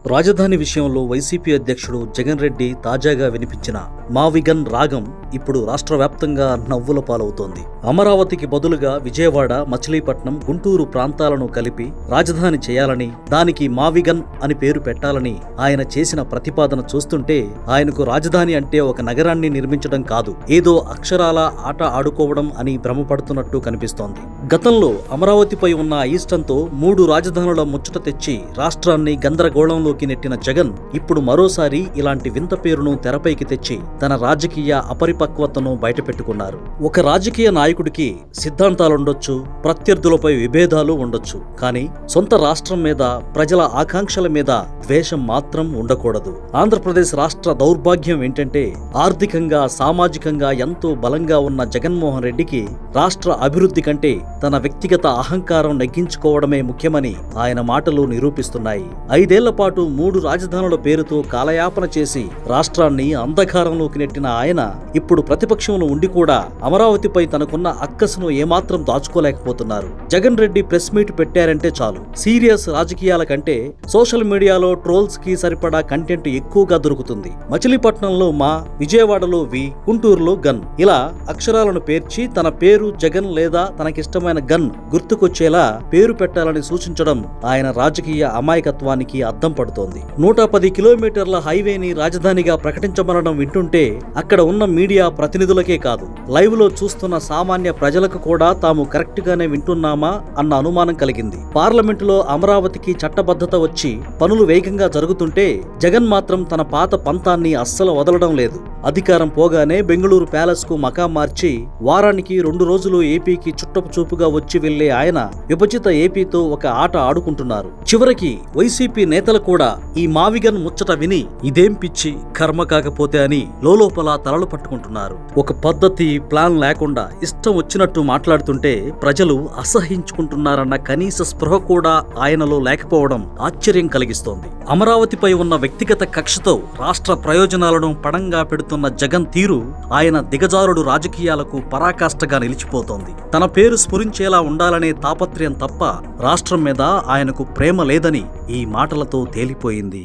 రాజధాని విషయంలో వైసీపీ అధ్యక్షుడు జగన్ రెడ్డి తాజాగా వినిపించిన మావిగన్ రాగం ఇప్పుడు రాష్ట్ర వ్యాప్తంగా నవ్వుల పాలవుతోంది. అమరావతికి బదులుగా విజయవాడ, మచిలీపట్నం, గుంటూరు ప్రాంతాలను కలిపి రాజధాని చేయాలని, దానికి మావిగన్ అని పేరు పెట్టాలని ఆయన చేసిన ప్రతిపాదన చూస్తుంటే ఆయనకు రాజధాని అంటే ఒక నగరాన్ని నిర్మించడం కాదు, ఏదో అక్షరాల ఆట ఆడుకోవడం అని భ్రమపడుతున్నట్టు కనిపిస్తోంది. గతంలో అమరావతిపై ఉన్న అయిష్టంతో 3 రాజధానుల ముచ్చట తెచ్చి రాష్ట్రాన్ని గందరగోళంలో నెట్టిన జగన్ ఇప్పుడు మరోసారి ఇలాంటి వింత పేరును తెరపైకి తెచ్చి తన రాజకీయ అపరిపక్వతను బయటపెట్టుకున్నారు. ఒక రాజకీయ నాయకుడికి సిద్ధాంతాలుండొచ్చు, ప్రత్యర్థులపై విభేదాలు ఉండొచ్చు, కానీ సొంత రాష్ట్రం మీద, ప్రజల ఆకాంక్షల మీద ద్వేషం మాత్రం ఉండకూడదు. ఆంధ్రప్రదేశ్ రాష్ట్ర దౌర్భాగ్యం ఏంటంటే ఆర్థికంగా, సామాజికంగా ఎంతో బలంగా ఉన్న జగన్మోహన్ రెడ్డికి రాష్ట్ర అభివృద్ధి కంటే తన వ్యక్తిగత అహంకారం నెగ్గించుకోవడమే ముఖ్యమని ఆయన మాటలు నిరూపిస్తున్నాయి. 5 ఏళ్ల పాటు 3 రాజధానుల పేరుతో కాలయాపన చేసి రాష్ట్రాన్ని అంధకారంలోకి నెట్టిన ఆయన ఇప్పుడు ప్రతిపక్షంలో ఉండి కూడా అమరావతిపై తనకున్న అక్కసును ఏమాత్రం దాచుకోలేకపోతున్నారు. జగన్ రెడ్డి ప్రెస్ మీట్ పెట్టారంటే చాలు, సీరియస్ రాజకీయాల కంటే సోషల్ మీడియాలో ట్రోల్స్ కి సరిపడా కంటెంట్ ఎక్కువగా దొరుకుతుంది. మచిలీపట్నంలో మా, విజయవాడలో వి, గుంటూరులో గన్, ఇలా అక్షరాలను పేర్చి తన పేరు జగన్ లేదా తనకిష్టమైన గన్ గుర్తుకొచ్చేలా పేరు పెట్టాలని సూచించడం ఆయన రాజకీయ అమాయకత్వానికి అద్దం పడుతోంది. 110 కిలోమీటర్ల హైవేని రాజధానిగా ప్రకటించమనడం వింటుంటే అక్కడ ఉన్న మీడియా ప్రతినిధులకే కాదు, లైవ్ లో చూస్తున్న సామాన్య ప్రజలకు కూడా తాము కరెక్ట్ గానే వింటున్నామా అన్న అనుమానం కలిగింది. పార్లమెంటులో అమరావతికి చట్టబద్ధత వచ్చి పనులు వేగంగా జరుగుతుంటే జగన్ మాత్రం తన పాత పంతాన్ని అస్సలు వదలడం లేదు. అధికారం పోగానే బెంగళూరు ప్యాలెస్ కు మకాం మార్చి వారానికి 2 రోజులు ఏపీకి చుట్టపు చూపుగా వచ్చి వెళ్లే ఆయన విభజిత ఏపీతో ఒక ఆట ఆడుకుంటున్నారు. చివరికి వైసీపీ నేతలు కూడా ఈ మావిగన్ ముచ్చట విని ఇదేం పిచ్చి కర్మ కాకపోతే అని లోలోపల తలలు పట్టుకుంటున్నారు. ఒక పద్ధతి, ప్లాన్ లేకుండా ఇష్టం వచ్చినట్టు మాట్లాడుతుంటే ప్రజలు అసహించుకుంటున్నారన్న కనీస స్పృహ కూడా ఆయనలో లేకపోవడం ఆశ్చర్యం కలిగిస్తోంది. అమరావతిపై ఉన్న వ్యక్తిగత కక్షతో రాష్ట్ర ప్రయోజనాలను పణంగా పెడుతున్న జగన్ తీరు ఆయన దిగజారుడు రాజకీయాలకు పరాకాష్ఠగా నిలిచిపోతోంది. తన పేరు స్ఫురించేలా ఉండాలనే తాపత్రయం తప్ప రాష్ట్రం మీద ఆయనకు ప్రేమ లేదని ఈ మాటలతో తేలిపోయింది.